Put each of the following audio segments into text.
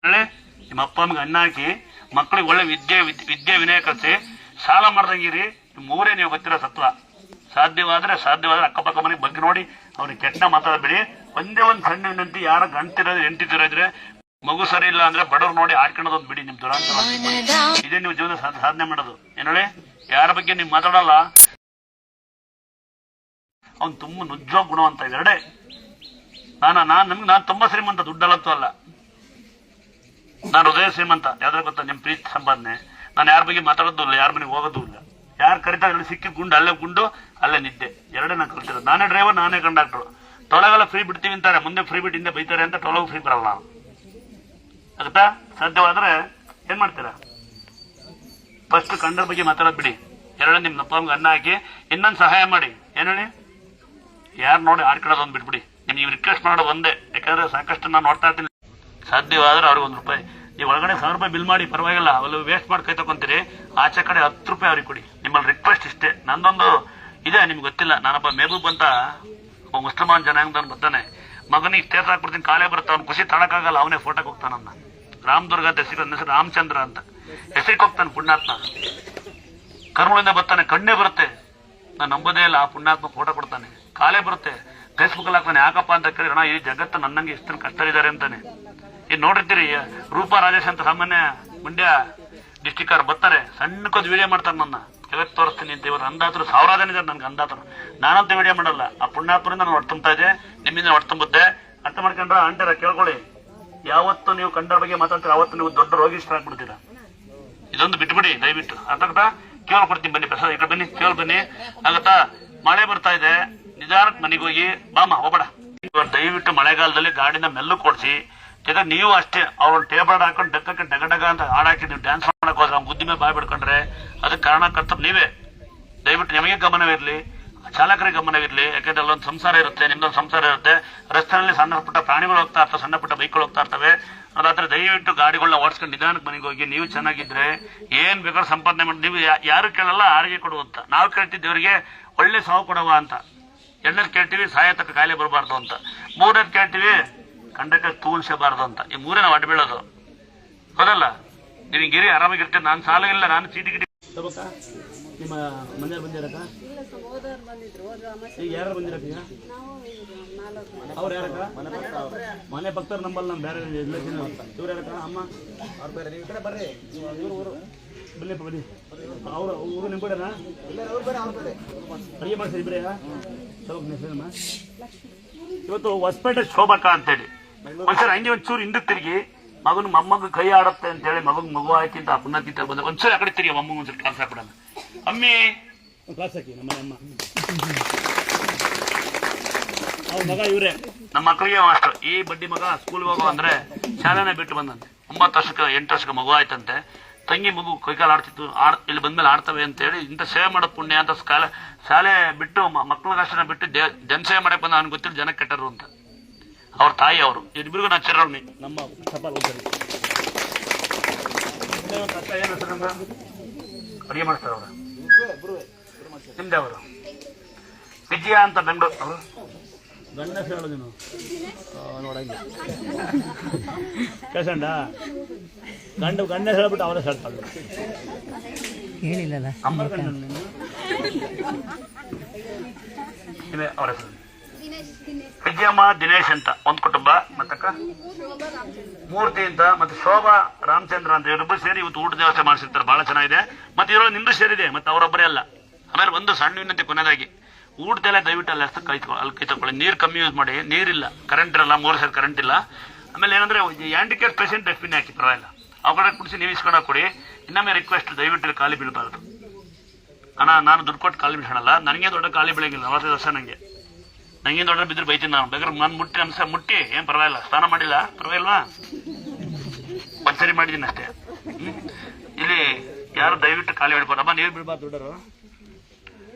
ಒಳ್ಳೆ ನಿಮ್ಮ ಅಪ್ಪ ಅಮ್ಮಗೆ ಅನ್ನ ಹಾಕಿ ಮಕ್ಕಳಿಗೆ ಒಳ್ಳೆ ವಿದ್ಯೆ ವಿನಯ ಕಲಿಸಿ ಸಾಲ ಮಾಡ್ದಂಗಿರಿ. ಮೂರೇ ನೀವು ಗೊತ್ತಿರೋ ತತ್ವ. ಸಾಧ್ಯವಾದ್ರೆ ಅಕ್ಕಪಕ್ಕ ಮನೆಗೆ ಬಗ್ಗೆ ನೋಡಿ ಅವ್ರಿಗೆ ಕೆಟ್ಟ ಮಾತಾಡಬೇಡಿ. ಒಂದೇ ಒಂದು ಸಣ್ಣ ವಿನಂತಿ, ಯಾರ ಗಂಟಿರೋದು ಎಂಟಿರೋದ್ರೆ ಮಗು ಸರಿ ಇಲ್ಲ ಅಂದ್ರೆ ಬಡವ್ರು ನೋಡಿ ಆಡ್ಕೊಳ್ಳೋದೊಂದು ಬಿಡಿ. ನಿಮ್ ದುರಾಂತರ ಇದೇ ನೀವು ಜೀವನ ಸಾಧನೆ ಮಾಡೋದು. ಏನೊಳೆ ಯಾರ ಬಗ್ಗೆ ನೀವು ಮಾತಾಡಲ್ಲ, ಅವ್ನು ತುಂಬಾ ನುಜ್ಜೋ ಗುಣವಂತ. ಇವೆರಡೇ. ನಾನು ತುಂಬಾ ಶ್ರೀಮಂತ, ದುಡ್ಡಲ್ಲಂತೂ ಅಲ್ಲ. ನಾನು ಹೃದಯ ಶ್ರೀಮಂತ. ಯಾವ್ದ್ರ ಗೊತ್ತಾ? ನಿಮ್ ಪ್ರೀತಿ ಸಂಪಾದನೆ. ನಾನು ಯಾರ ಬಗ್ಗೆ ಮಾತಾಡೋದು ಇಲ್ಲ, ಯಾರ ಮನೆಗೆ ಹೋಗೋದು ಇಲ್ಲ. ಯಾರು ಕರಿತಾರೆ ಸಿಕ್ಕಿ ಗುಂಡು, ಅಲ್ಲೇ ನಿದ್ದೆ. ಎರಡೇ ನಾನು ಕಲ್ತಿರೋದು. ನಾನೇ ಡ್ರೈವರ್, ನಾನೇ ಕಂಡಕ್ಟರ್. ಟೊಳಗೆಲ್ಲ ಫ್ರೀ ಬಿಡ್ತೀವಿ ಅಂತಾರೆ, ಮುಂದೆ ಫ್ರೀ ಬಿಟ್ಟು ಹಿಂದೆ ಬೈತಾರೆ ಅಂತ ಟೊಳಗೂ ಫ್ರೀ ಬರಲ್ಲ ನಾವು. ಆಗುತ್ತಾ? ಸಾಧ್ಯವಾದ್ರೆ ಏನ್ ಮಾಡ್ತೀರಾ? ಫಸ್ಟ್ ಕಂಡರ ಬಗ್ಗೆ ಮಾತಾಡೋದು ಬಿಡಿ. ಎರಡು ನಿಮ್ ನಪ್ಪಮ್ಗೆ ಅನ್ನ ಹಾಕಿ ಇನ್ನೊಂದು ಸಹಾಯ ಮಾಡಿ. ಏನ್ ಹೇಳಿ? ಯಾರು ನೋಡಿ ಆಡ್ಕೊಳ್ಳೋದು ಒಂದು ಬಿಟ್ಬಿಡಿ. ನಿಮ್ಗೆ ರಿಕ್ವೆಸ್ಟ್ ಮಾಡೋದು ಒಂದೇ, ಯಾಕಂದ್ರೆ ಸಾಕಷ್ಟು ನಾನು ನೋಡ್ತಾ ಇರ್ತೀನಿ. ಸಾಧ್ಯವಾದ್ರೆ ಅವ್ರಿಗೆ ₹1 ನೀವು ಒಳಗಡೆ ₹1000 ಬಿಲ್ ಮಾಡಿ ಪರವಾಗಿಲ್ಲ, ಅವೆಲ್ಲ ವೇಸ್ಟ್ ಮಾಡಿ ಕೈ ತಗೊಂತೀರಿ. ಆಚೆ ಕಡೆ ₹10 ಅವ್ರಿಗೆ ಕೊಡಿ. ನಿಮ್ಮಲ್ಲಿ ರಿಕ್ವೆಸ್ಟ್ ಇಷ್ಟೇ. ನಂದೊಂದು ಇದೆ, ನಿಮ್ಗೆ ಗೊತ್ತಿಲ್ಲ. ನಾನೊಬ್ಬ ಮೆಹಬೂಬ್ ಅಂತ ಮುಸಲ್ಮಾನ್ ಜನಾಂಗದವ್ನು ಬರ್ತಾನೆ. ಮಗನಿಗೆ ಸ್ಟೇಟಸ್ ಹಾಕ್ಬಿಡ್ತೀನಿ, ಕಾಲೇ ಬರುತ್ತೆ. ಅವ್ನು ಖುಷಿ ತಡಕ್ಕಾಗಲ್ಲ, ಅವನೇ ಫೋಟೋಗೆ ಹೋಗ್ತಾನನ್ನ. ರಾಮದುರ್ಗ ಅಂತ ಹೆಸರು, ರಾಮಚಂದ್ರ ಅಂತ ಹೆಸರಿಗೆ ಹೋಗ್ತಾನೆ. ಪುಣ್ಯಾತ್ಮ ಕರ್ಮೂಳಿಂದ ಬರ್ತಾನೆ, ಕಣ್ಣೇ ಬರುತ್ತೆ. ನಾನು ನಂಬೋದೇ ಇಲ್ಲ. ಆ ಪುಣ್ಯಾತ್ಮ ಫೋಟೋ ಕೊಡ್ತಾನೆ, ಕಾಲೇ ಬರುತ್ತೆ. ಫೇಸ್ಬುಕ್ ಅಲ್ಲಿ ಹಾಕ್ತಾನೆ. ಯಾಕಪ್ಪ ಅಂತ ಕೇಳಿದ್ರೆ, ಈ ಜಗತ್ತು ನನ್ನಂಗೆ ಇಷ್ಟು ಕಷ್ಟರಿದ್ದಾರೆ ಅಂತಾನೆ. ಈಗ ನೋಡಿರ್ತೀರಿ, ರೂಪಾ ರಾಜೇಶ್ ಅಂತ ಸಾಮಾನ್ಯ ಮಂಡ್ಯ ಡಿಸ್ಟಿಕ್ ಅವ್ರು ಬರ್ತಾರೆ, ಸಣ್ಣಕ್ಕೊಂದು ವಿಡಿಯೋ ಮಾಡ್ತಾರೆ. ನನ್ನ ಜಗತ್ತು ತೋರಿಸ್ತೀನಿ ಅಂತ. ಇವರು ಅಂದಾತರು 1000 ಜನ ಇದ್ದಾರೆ ನನ್ಗೆ ಅಂದಾತರು. ನಾನಂತ ವಿಡಿಯೋ ಮಾಡಲ್ಲ. ಆ ಪುಣ್ಯಾತ್ಮರಿಂದ ನಾನು ಹೊಡ್ತುಂಬ್ತಾ ಇದೆ, ನಿಮ್ಮಿಂದ ಹೊಡ್ತುಂಬುತ್ತೆ. ಅರ್ಥ ಮಾಡ್ಕೊಂಡ್ರ ಅಂಟಾರ ಕೇಳ್ಕೊಳ್ಳಿ. ಯಾವತ್ತು ನೀವು ಕಂಡರ ಬಗ್ಗೆ ಮಾತಾಡ್ತೀರ, ಅವತ್ತು ನೀವು ದೊಡ್ಡ ರೋಗಿಷ್ಠರಾಗ್ಬಿಡ್ತೀರಾ. ಇದೊಂದು ಬಿಟ್ಬಿಡಿ ದಯವಿಟ್ಟು. ಅರ್ಥ ಕೇಳ್ಕೊಡ್ತೀನಿ ಬನ್ನಿ. ಪ್ರಸಾದ್ ಈ ಕಡೆ ಬನ್ನಿ, ಕೇಳ್ ಬನ್ನಿ. ಆಗತ್ತಾ? ಮಳೆ ಬರ್ತಾ ಇದೆ, ನಿಧಾನಕ್ಕೆ ಮನೆಗೆ ಹೋಗಿ ಬಾಮ ಹೋಗ್ಬೇಡ. ದಯವಿಟ್ಟು ಮಳೆಗಾಲದಲ್ಲಿ ಗಾಡಿನ ಮೆಲ್ಲು ಕೊಡ್ಸಿ. ಜೊತೆಗೆ ನೀವು ಅಷ್ಟೇ ಅವ್ರನ್ನ ಟೇಬಲ್ ಹಾಕೊಂಡು ಡಕ್ಕಕ್ಕೆ ಡಗ ಅಂತ ಹಾಡಾಕಿ ನೀವು ಡ್ಯಾನ್ಸ್ ಮಾಡಕ್ ಹೋದ್ರೆ ಬುದ್ಧಿ ಮೇಲೆ ಬಾಯ್ ಬಿಡ್ಕೊಂಡ್ರೆ ಅದಕ್ಕೆ ಕಾರಣಕರ್ತ ನೀವೇ. ದಯವಿಟ್ಟು ನಿಮಗೆ ಗಮನವಿರಲಿ, ಚಾಲಕರಿಗೆ ಗಮನವಿರಲಿ. ಯಾಕಂದ್ರೆ ಅಲ್ಲೊಂದು ಸಂಸಾರ ಇರುತ್ತೆ, ನಿಮ್ದೊಂದು ಸಂಸಾರ ಇರುತ್ತೆ. ರಸ್ತೆಯಲ್ಲಿ ಸಣ್ಣ ಪುಟ್ಟ ಪ್ರಾಣಿಗಳು ಹೋಗ್ತಾ ಇರ್ತವೆ, ಸಣ್ಣ ಪುಟ್ಟ ಬೈಕ್ಗಳು ಹೋಗ್ತಾ ಇರ್ತವೆ. ಅದಾದ್ರೆ ದಯವಿಟ್ಟು ಗಾಡಿಗಳನ್ನ ಓಡಿಸ್ಕೊಂಡು ನಿಧಾನಕ್ಕೆ ಮನೆಗೆ ಹೋಗಿ. ನೀವು ಚೆನ್ನಾಗಿದ್ರೆ ಏನ್ ಬೇಕಾದ್ರೂ ಸಂಪಾದನೆ ಮಾಡಿ. ನೀವು ಯಾರು ಕೇಳಲ್ಲ ಆರೋಗ್ಯ ಕೊಡುವಂತ. ನಾವು ಕೇಳ್ತಿದ್ದೇವರಿಗೆ ಒಳ್ಳೆ ಸಾವು ಕೊಡವ ಅಂತ. ಎರಡನೇದು ಕೇಳ್ತೀವಿ ಸಾಯತಕ್ಕ ಕಾಯಿಲೆ ಬರಬಾರ್ದು ಅಂತ. ಮೂರನೇದು ಕೇಳ್ತೀವಿ ಕಂಡಕ್ಕೆ ತೂನ್ಸಬಾರ್ದು ಅಂತ. ಈ ಮೂರೇ ನಾವು ಅಡ್ಬೀಳೋದು, ಹೌದಲ್ಲ? ನೀವು ಗಿರಿ ಆರಾಮಾಗಿರ್ತೇನೆ. ನಾನು ಸಾಲ ಇಲ್ಲ, ನಾನು ಚೀಟಿ ಗಿಟಿ ನಿಮ್ಮ ಮನೆಯವ್ರು ಬಂದಿರಕ್ಕ? ಈಗ ಯಾರು ಬಂದಿರಕ್ಕ? ಅವ್ರು ಯಾರಕ್ಕ? ಮನೆ ಭಕ್ತರು ನಂಬಲ್ಲ. ನಮ್ಮ ಬೇರೆ ಇವ್ರು ಯಾರಕ್ಕ? ಅಮ್ಮ ಅವ್ರು ಬೇರೆ. ಈ ಕಡೆ ಬರ್ರಿ, ಊರು ಬನ್ನಿಪ್ಪ ಬನ್ನಿ. ಅವ್ರು ಊರು ನಿಮ್ಮ ಕಡೆನಾ? ಅಡುಗೆ ಮಾಡ್ತೀರಿ ಇಬ್ಬರೇ? ಇವತ್ತು ಹೊಸಪೇಟೆ ಶೋಭಕ್ಕ ಅಂತೇಳಿ ಒಂದ್ಸರಿ ಹಂಗೆ ಒಂಚೂರು ಹಿಂದಕ್ಕೆ ತಿರುಗಿ ಮಗನ ಮೊಮ್ಮಗ ಕೈ ಆಡುತ್ತೆ ಅಂತೇಳಿ ಮಗು ಆಯ್ತು ಅಂತ ಪುಣ್ಯತಿಂತ ಬಂದ ಒಂದ್ಸರಿ ಆ ಕಡೆ ತಿರುಗಿ ಮೊಮ್ಮಗ ಒಂದ್ಸರಿ ಕ್ಲಾಸ್ ಹಾಕ್ಬಿಡೋಣ. ಅಮ್ಮಿ ಕ್ಲಾಸ್ ಹಾಕಿ. ನಮ್ಮ ಅಮ್ಮ ಅವ್ರ ಮಗ ಇವರೇ. ನಮ್ಮ ಮಕ್ಕಳಿಗೆ ಮಾಸ್ಟರ್. ಈ ಬಡ್ಡಿ ಮಗ ಸ್ಕೂಲ್ಗೆ ಹೋಗೋ ಅಂದ್ರೆ ಶಾಲೆನೇ ಬಿಟ್ಟು ಬಂದಂತೆ. 9 ವರ್ಷಕ್ಕೆ 8 ವರ್ಷಕ್ಕೆ ಮಗು ಆಯ್ತಂತೆ. ತಂಗಿ ಮಗು ಕೈಕಾಲು ಆಡ್ತಿತ್ತು. ಇಲ್ಲಿ ಬಂದ್ಮೇಲೆ ಆಡ್ತವೆ ಅಂತೇಳಿ ಇಂಥ ಸೇವೆ ಮಾಡೋದು ಪುಣ್ಯ ಅಂತ ಶಾಲೆ ಬಿಟ್ಟು ಮಕ್ಕಳಿಗಷ್ಟನ್ನ ಬಿಟ್ಟು ಜನಸೇವೆ ಮಾಡಕ್ ಬಂದ. ಅವ್ನಿಗೆ ಗೊತ್ತಿಲ್ಲ ಜನ ಕೆಟ್ಟರು ಅಂತ. ಅವ್ರ ತಾಯಿ ಅವರು ಇಬ್ಬರಿಗೂ ನಾ ಚಿರೋಣಿ. ನಮ್ಮ ಸಪಾಲ್ ಅಡುಗೆ ಮಾಡ್ತಾರೆ ಅವರು. ನಿಮ್ದೆ ಅವರು ವಿಜಯ ಅಂತ ಬೆಂಗಳೂರು. ಅವರು ಗಂಡ ಹೇಳೋದು ನೀನು ನೋಡಂಗೆ ಕೇಸಂಡ ಗಂಡ ಹೇಳ್ಬಿಟ್ಟು ಅವರೇ ಹೇಳ್ತಾರೆ. ಹೇಳಿಲ್ಲ ಅವರ ವಿಜಯಮ್ಮ ದಿನೇಶ್ ಅಂತ ಒಂದು ಕುಟುಂಬ. ಮತ್ತಕ್ಕ ಮೂರ್ತಿ ಅಂತ, ಮತ್ತೆ ಶೋಭಾ ರಾಮಚಂದ್ರ ಅಂತ ಇವರಿಬ್ಬರು ಸೇರಿ ಇವತ್ತು ಊಟದ ವ್ಯವಸ್ಥೆ ಮಾಡಿಸಿರ್ತಾರೆ. ಬಹಳ ಚೆನ್ನಾಗಿದೆ. ಮತ್ತೆ ಇದ್ರೊಳಗೆ ನಿಮ್ದು ಸೇರಿದೆ, ಮತ್ತೆ ಅವರೊಬ್ಬರೇ ಅಲ್ಲ. ಆಮೇಲೆ ಒಂದು ಸಣ್ಣ ವಿನಂತಿ ಕೊನೆಯದಾಗಿ, ಊಟದೆಲ್ಲ ದಯವಿಟ್ಟು ಅಲ್ಲಿ ಅಲ್ಲಿ ಕೈ ತಗೊಳ್ಳಿ. ನೀರು ಕಮ್ಮಿ ಯೂಸ್ ಮಾಡಿ. ನೀರಿಲ್ಲ, ಕರೆಂಟ್ ಇರಲ್ಲ, 3 ಸಲ ಕರೆಂಟ್ ಇಲ್ಲ. ಆಮೇಲೆ ಏನಂದ್ರೆ ಹ್ಯಾಂಡಿಕ್ಯಾಪ್ ಪೇಷಂಟ್ ಡಸ್ಟ್ಬಿನ್ ಹಾಕಿ ಪರವಾಗಿಲ್ಲ, ಅವ್ರ ಕುಡಿಸಿ ನೀವು ಇಸ್ಕೊಂಡಾಗ ಕೊಡಿ. ಇನ್ನೊಮ್ಮೆ ರಿಕ್ವೆಸ್ಟ್, ದಯವಿಟ್ಟು ಖಾಲಿ ಬೀಳಬಾರ್ದು. ಅಣ್ಣ ನಾನು ದುಡ್ಡು ಕೊಟ್ಟು ಖಾಲಿ ಬಿಡೋಣಲ್ಲ, ನನಗೆ ದೊಡ್ಡ ಖಾಲಿ ಬೆಳಗಿಲ್ಲ. 40 ವರ್ಷ ನಂಗೆ ದೊಡ್ಡ ಬಿದ್ರು ಬೈತೀನಿ ನಾನು. ಬೇಕಾದ್ರೆ ನಾನು ಮುಟ್ಟಿ ಏನ್ ಪರವಾಗಿಲ್ಲ. ಸ್ನಾನ ಮಾಡಿಲ್ಲ ಪರವಾಗಿಲ್ವಾ? ಒಂದ್ಸರಿ ಮಾಡಿದ್ದೀನಿ ಅಷ್ಟೇ. ಇಲ್ಲಿ ಯಾರು ದಯವಿಟ್ಟು ಖಾಲಿ ಬಿಡ್ಬಾರ್ದು. ಅಮ್ಮ ನೀವು ಬಿಡ್ಬಾರ್ದು ದೊಡ್ಡರು.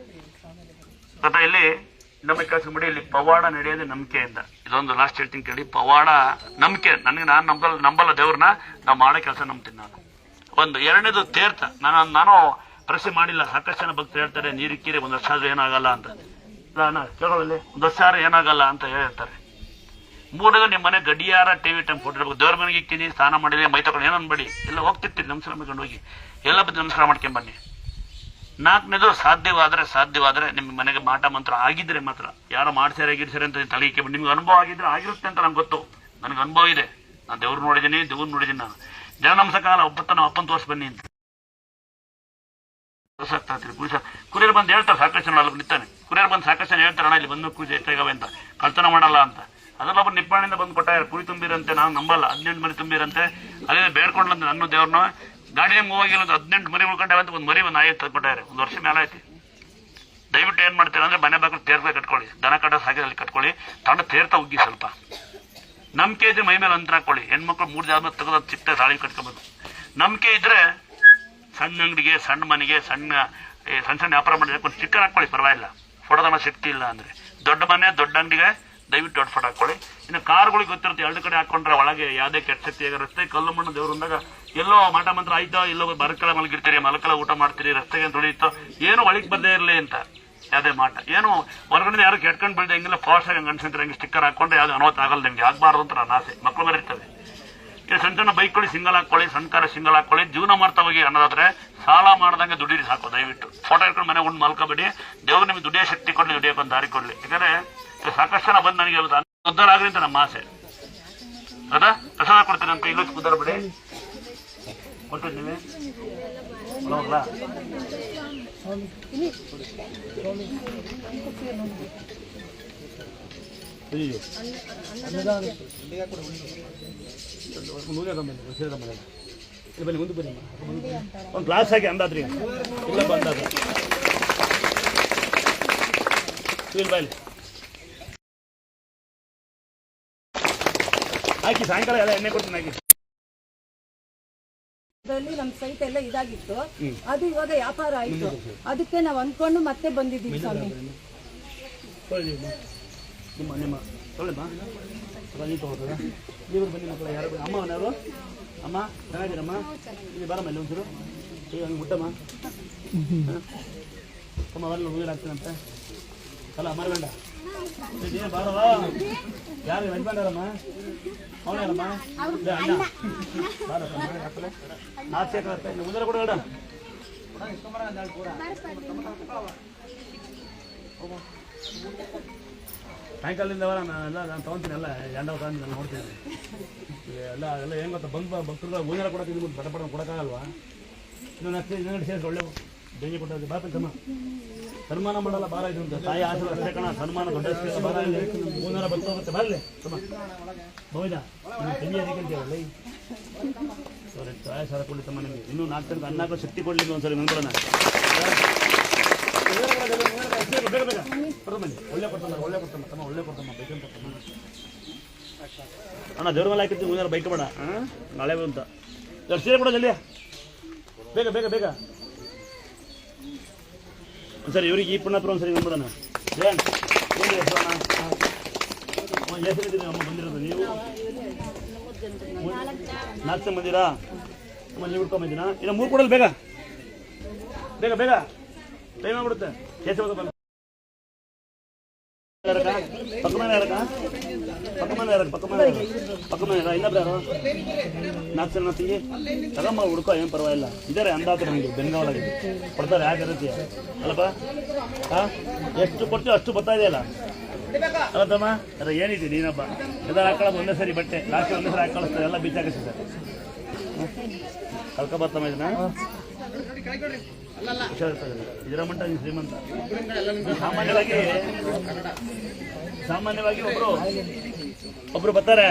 ಗೊತ್ತಾ? ಇಲ್ಲಿ ನಮ್ಮ ಕೆಲಸ ಮಾಡಿ. ಇಲ್ಲಿ ಪವಾಡ ನಡೆಯೋದು ನಂಬಿಕೆಯಿಂದ. ಇದೊಂದು ಲಾಸ್ಟ್ ಹೇಳ್ತೀನಿ ಕೇಳಿ. ಪವಾಡ ನಂಬಿಕೆ. ನಾನು ನಂಬಲ್ಲ ದೇವ್ರನ್ನ, ನಾವು ಮಾಡೋ ಕೆಲಸ ನಂಬ್ತೀನಿ ನಾನು. ಒಂದು. ಎರಡನೇದು ತೀರ್ಥ. ನಾನು ಪರೀಕ್ಷೆ ಮಾಡಿಲ್ಲ. ಸಾಕಷ್ಟು ಜನ ಭಕ್ತರು ಹೇಳ್ತಾರೆ ನೀರಿಕ್ಕಿರಿ 1 ವರ್ಷ ಆದ್ರೂ ಏನಾಗಲ್ಲ ಅಂತ. ಕೇಳೋಲ್ಲಿ 1 ವರ್ಷ ಆದ್ರೆ ಏನಾಗಲ್ಲ ಅಂತ ಹೇಳಿರ್ತಾರೆ. ಮೂರನೇದು ನಿಮ್ಮ ಮನೆ ಗಡಿಯಾರ ಟಿವಿ ಟೈಮ್ ಕೊಟ್ಟಿರ್ಬೇಕು. ದೇವ್ರ ಮನೆಗೆ ಇಕ್ತೀನಿ, ಸ್ನಾನ ಮಾಡಿದ್ರೆ ಮೈ ತಗೊಂಡು ಏನೋ ಅನ್ಬೇಡಿ, ಎಲ್ಲ ಹೋಗ್ತಿರ್ತೀರಿ ನಮಸ್ಕಾರ ಮಾಡ್ಕೊಂಡು ಹೋಗಿ, ಎಲ್ಲ ಬದ್ದು ನಮಸ್ಕಾರ ಮಾಡ್ಕೊಂಡ್ ಬನ್ನಿ. ನಾಲ್ಕನೇದು ಸಾಧ್ಯವಾದ್ರೆ ನಿಮ್ಮ ಮನೆಗೆ ಮಾಟ ಮಂತ್ರ ಆಗಿದ್ರೆ ಮಾತ್ರ, ಯಾರೋ ಮಾಡ್ಸ್ಯಾರೆ ಅಂತ ತಲೆಗೆ ಬಂದು ನಿಮ್ಗೆ ಅನುಭವ ಆಗಿದ್ರೆ ಆಗಿರುತ್ತೆ ಅಂತ ನಂಗೆ ಗೊತ್ತು, ನನಗೆ ಅನುಭವ ಇದೆ. ನಾನು ದೇವ್ರು ನೋಡಿದ್ದೀನಿ ನಾನು ಜನನಂಸ ಕಾಲ ಒಬ್ಬತ್ತ ನಾವು ಅಪ್ಪನ ತೋರ್ಸ್ ಬನ್ನಿ ಅಂತ ಕುರಿಯರ್ ಬಂದು ಹೇಳ್ತಾರೆ, ಸಾಕಷ್ಟು ಜನ ಅಲ್ಲಿ ನಿಂತಾನೆ. ಕುರಿಯರ್ ಬಂದು ಸಾಕಷ್ಟು ಜನ ಹೇಳ್ತಾರೆ, ಅಣ್ಣ ಇಲ್ಲಿ ಬಂದು ಕೂಜೆ ಎಷ್ಟಾಗವೆ ಅಂತ, ಕಳ್ತನ ಮಾಡಲ್ಲ ಅಂತ. ಅದೆಲ್ಲ ಒಬ್ಬರು ನಿಪ್ಪಾಣಿಂದ ಬಂದು ಕೊಟ್ಟಾರೆ, ಕುರಿ ತುಂಬಿರಂತೆ, ನಾನು ನಂಬಲ್ಲ. 18 ಮರಿ ತುಂಬಿರಂತೆ, ಅದೇ ಬೇಡ್ಕೊಂಡ್ಲಂತೆ ನನ್ನ ದೇವ್ರನ್ನ. ಗಾಡಿ ಮೂವ್ ಆಗಿಲ್ಲ, 18 ಮರಿ ಉಳ್ಕೊಂಡಾವೆ ಅಂತ ಒಂದು ಮರಿ ಒಂದು ನಾಯಿ ತಂದ್ಕೊಟ್ಟಾರೆ, 1 ವರ್ಷ ಮೇಲೆ ಆಯ್ತು. ದಯವಿಟ್ಟು ಏನ್ ಮಾಡ್ತೀರ ಅಂದ್ರೆ ಮನೆ ಬಾಗಿಲು ತೇರ್ತಾ ಕಟ್ಕೊಳ್ಳಿ, ದನ ಕಟ್ಟ ಸಾಕಿದಲ್ಲಿ ಕಟ್ಕೊಳ್ಳಿ, ತಂಡ ತೇರ್ತಾ ಉಗ್ಗಿ. ಸ್ವಲ್ಪ ನಂಬಿಕೆ ಇದ್ರೆ ಮೈ ಮೇಲೆ ಅಂತರ ಹಾಕೊಳ್ಳಿ. ಹೆಣ್ಮಕ್ಳು 3 ಜಾಗ ತೆಗೆದು ಚಿಕ್ಕ ತಾಳಿ ಕಟ್ಕೋಬೋದು. ನಂಬಿಕೆ ಇದ್ರೆ ಸಣ್ಣ ಅಂಗಡಿಗೆ, ಸಣ್ಣ ಮನೆಗೆ, ಸಣ್ಣ ವ್ಯಾಪಾರ ಮಾಡಿದ್ರೆ ಒಂದು ಸ್ಟಿಕ್ಕರ್ ಹಾಕೊಳ್ಳಿ, ಪರವಾಗಿಲ್ಲ. ಫೋಟೋದನ್ನ ಶಕ್ತಿ ಇಲ್ಲ ಅಂದ್ರೆ ದೊಡ್ಡ ಮನೆ, ದೊಡ್ಡ ಅಂಗಡಿಗೆ ದಯವಿಟ್ಟು ದೊಡ್ಡ ಫೋಟೋ ಹಾಕೊಳ್ಳಿ. ಇನ್ನು ಕಾರ್ಗಳಿಗೆ ಗೊತ್ತಿರುತ್ತೆ, 2 ಕಡೆ ಹಾಕೊಂಡ್ರೆ ಒಳಗೆ ಯಾವುದೇ ಕೆಟ್ಟ ಶಕ್ತಿ ರಸ್ತೆ ಕಲ್ಲು ಮಣ್ಣು ದೇವ್ರು ಅಂದಾಗ ಎಲ್ಲೋ ಮಾಟ ಮಂತ್ರ ಆಯ್ತೋ, ಎಲ್ಲೋ ಬರಕಲ ಮಲಗಿರ್ತೀರಿ, ಮಲಕಲ ಊಟ ಮಾಡ್ತೀರಿ, ರಸ್ತೆಗೆ ತುಳಿಯುತ್ತೋ, ಏನು ಒಳಗೆ ಬರ್ದೇ ಇರಲಿ ಅಂತ ಯಾವುದೇ ಮಾಟ. ಏನು ಹೊರಗಡೆ ಯಾರು ಕೆಟ್ಕೊಂಡು ಬೆಳೆದ ಹೆಂಗಿಲ್ಲ ಫಾಸ್ಟ್ ಆಗಿ ಅನ್ಸಂತಾರೆ, ಹಂಗೆ ಸ್ಟಿಕ್ಕರ್ ಹಾಕೊಂಡ್ರೆ ಯಾವ್ದು ಅನವತ್ತು ಆಗಲ್ಲ, ನಿಮ್ಗೆ ಆಗ್ಬಾರ್ದು ಅಂತ ನನ್ನ ಆಸೆ. ಮಕ್ಕಳು ಬರೀರ್ತವೆ. ಈಗ ಸಣ್ಣ ಸಣ್ಣ ಬೈಕ್ಗಳು ಸಿಂಗಲ್ ಹಾಕೊಳ್ಳಿ, ಸಣ್ಣ ಕಾರ ಸಿಂಗಲ್ ಹಾಕೊಳ್ಳಿ. ಜೀವನ ಮಾಡ್ತಾ ಹೋಗಿ ಅನ್ನೋದಾದ್ರೆ ಸಾಲ ಮಾಡ್ದಂಗೆ ದುಡ್ಡಿರಿ ಸಾಕು. ದಯವಿಟ್ಟು ಫೋಟೋ ಇಟ್ಕೊಂಡು ಮನೆ ಉಂಡು ಮಲ್ಕೋಬೇಡಿ. ದೇವ್ರು ನಿಮ್ಗೆ ದುಡಿಯೋ ಶಕ್ತಿ ಕೊಡ್ಲಿ, ದುಡಿಯೋಕೆ ಒಂದು ದಾರಿ ಕೊಡ್ಲಿ. ಯಾಕಂದ್ರೆ ಸಾಕಷ್ಟು ಜನ ಬಂದು ನನಗೆ ಉದ್ಧಾರ ಆಗ್ಲಿ ಅಂತ ನಮ್ಮ ಆಸೆ. ಅದಾ ಪ್ರಸಾದ ಕೊಡ್ತೀನಿ ಅಂತ ಇಲ್ಲೂ ಉದ್ಧಾರ ಬಿಡಿ ಕೊಟ್ಟಿದ್ದೀವಿ. ನೋಡ್ಲಾ ಒಂದು ಗ್ಲಾಸ್ ಹಾಕಿ ಅಂದಾದ್ರಿ ಇಲ್ಲ ಬಂದಾಗ ಬಾಯ್ಲಿ ಹಾಕಿ. ಸಾಯಂಕಾಲ ಎಲ್ಲ ಎಣ್ಣೆ ಕೊಡ್ತೀನಿ ಹಾಕಿ. ನಮ್ ಸೈಟ್ ಎಲ್ಲ ಇದಾಗಿತ್ತು, ಅದು ಇವಾಗ ವ್ಯಾಪಾರ ಆಯ್ತು. ಅದಕ್ಕೆ ನಾವು ಅಂದ್ಕೊಂಡು ಮತ್ತೆ ಬಂದಿದ್ದೀವಿ ಸ್ವಾಮಿ. ನಿಮ್ಮ ತೊಳೆಮ್ಮ ನೀವು ತಗೋತದ ನೀವು ಬನ್ನಿ ಮಕ್ಕಳು. ಯಾರು ಅಮ್ಮ ಯಾರು ಅಮ್ಮ ಚೆನ್ನಾಗಿರಮ್ಮ, ಇಲ್ಲಿ ಬರಮ್ಮ ಇಲ್ಲಿ ಒಂಚೂರು ಈಗ ಹಂಗೆ ಮುಟ್ಟಮ್ಮ. ಅಮ್ಮ ಬರಲ್ಲ ಮುಗಿಲ್ ಆಗ್ತೀನಂತೆ ಅಲ್ಲ ಮರಗಂಡ ನೀನು ಬಾರವ. ಯಾರು ಯಜಮಾನರಮ್ಮ ಅವನೇರಮ್ಮ ಅಣ್ಣ ಬಾರಪ್ಪ ಹಾಕಲೆ ನಾಚೆ ಇನ್ನು ಮುಂದೆ ಕೂಡ ಬೇಡ. ಸಾಯಂಕಾಲದಿಂದ ನಾನು ತೊಗೊತೀನಿ, ಎಲ್ಲ ಎಂಡವ ತಂದು ನಾನು ನೋಡ್ತೀನಿ. ಎಲ್ಲ ಹೆಂಗೆ ಗೊತ್ತಾ, ಭಕ್ತರು ಊನೆಲ್ಲ ಕೊಡೋಕೆ ಬಡ ಕೊಡೋಕ್ಕಾಗಲ್ವಾ? ಇನ್ನೊಂದು ಸೇರಿಸಿ ಒಳ್ಳೆ ಬೆಂಕಿ ಕೊಟ್ಟೋದು ಬಾಪಂತಮ್ಮ. ಸನ್ಮಾನ ಮಾಡಲ್ಲ ಬಾರ ಇದು ಅಂತ ತಾಯಿ ಆಶೀರ್ವಾದ ಅಷ್ಟೇ ಕಣ. ಸನ್ಮಾನ ದೊಡ್ಡ ಬಾರ ಇಲ್ಲಿ ಊನೆಲ್ಲ ಭಕ್ತ ಹೋಗುತ್ತೆ ಬರಲಿ ತಮ್ಮ ಹೌದಾ. ನಿಮ್ಮ ತಂಗಿ ಅದಕ್ಕಂತೀವಲ್ಲ ಸರಿ ತಾಯಿ ಸಾರ ಕೊಡಲಿ ತಮ್ಮ. ನಿಮಗೆ ಇನ್ನೂ 4 ತನಕ ಅನ್ನ ಶಕ್ತಿ ಕೊಡಲಿ ಒಂದ್ಸರಿ ನಂಬ್ಕೊಳ್ಳೋಣ. ಬೇಗ ಬೇಗ ಬನ್ನಿ. ಒಳ್ಳೆ ಕೊಡ್ತಮ್ಮ ತಮ್ಮ, ಒಳ್ಳೆ ಕೊಡ್ತಮ್ಮ ಬೇಕಂತ ಅಣ್ಣ. ದೇವ್ರ ಮೇಲೆ ಹಾಕಿರ್ತೀವಿ ಮುಂದೆ ಬೈಕ್ ಬೇಡ ನಾಳೆ ಅಂತ. ಸೀರೆ ಕೊಡೋ ಜಲ್ದಿ ಬೇಗ ಬೇಗ ಬೇಗ. ಒಂದ್ಸರಿ ಇವ್ರಿಗೆ ಈ ಪುಣ್ಣ ಹತ್ರ ಒಂದ್ಸರಿ ನಂಬಿಡೋಣ. ಏನು ಹೆಸರು ಹೆಸರಿದ್ದೀರಿ ಅಮ್ಮ ಬಂದಿರೋದು ನೀವು 4 ಜನ ಬಂದಿರಾ ಅಮ್ಮ? ನೀವು ಹಿಡ್ಕೊಂಬಂದಿನ ಇನ್ನು 3 ಕೊಡಲ್ಲ. ಬೇಗ ಬೇಗ ಬೇಗ ಟೈಮ್ ಆಗ್ಬಿಡುತ್ತೆ. ಹೆಸರು ಬಂದು ಪಕ್ಕ ಮನೆ ಇನ್ನೊಬ್ರು ಯಾರು 4 ಜನ ತಿಂಗಿ ತಗೊಂಬ ಹುಡ್ಕೋ, ಏನು ಪರವಾಗಿಲ್ಲ. ಇದಾರೆ ಅಂದಾತ್ರ ನನಗೆ ಬೆಂಗಾವಲಾಗಿದೆ ಕೊಡ್ತಾರೆ. ಯಾಕೆ ಇರುತ್ತೆ ಅಲ್ಲಪ್ಪ? ಎಷ್ಟು ಕೊಡ್ತೀವಿ ಅಷ್ಟು ಬರ್ತಾ ಇದೆಯಲ್ಲ ಅಲ್ಲ ತಮ್ಮ. ಅದ ಏನಿದೆ ನೀನಪ್ಪ ಎಲ್ಲರೂ ಹಾಕೊಳ್ಳೋದು ಒಂದೇ ಸರಿ ಬಟ್ಟೆ ಲಾಸ್ಟ್ ಒಂದೇ ಸರಿ ಹಾಕೊಳ್ಳಿಸ್ತಾರೆ, ಎಲ್ಲ ಬೀಚ್ ಹಾಕಿಸ್ತಾರೆ. ಕಲ್ಕೊಬರ್ತಮ್ಮ ಇದನ್ನ ಹುಷಾರಿರ್ತದೆ. ಇದರ ಮಟ್ಟ ನೀವು ಶ್ರೀಮಂತ. ಸಾಮಾನ್ಯವಾಗಿ ಒಬ್ರು ಬರ್ತಾರೆ.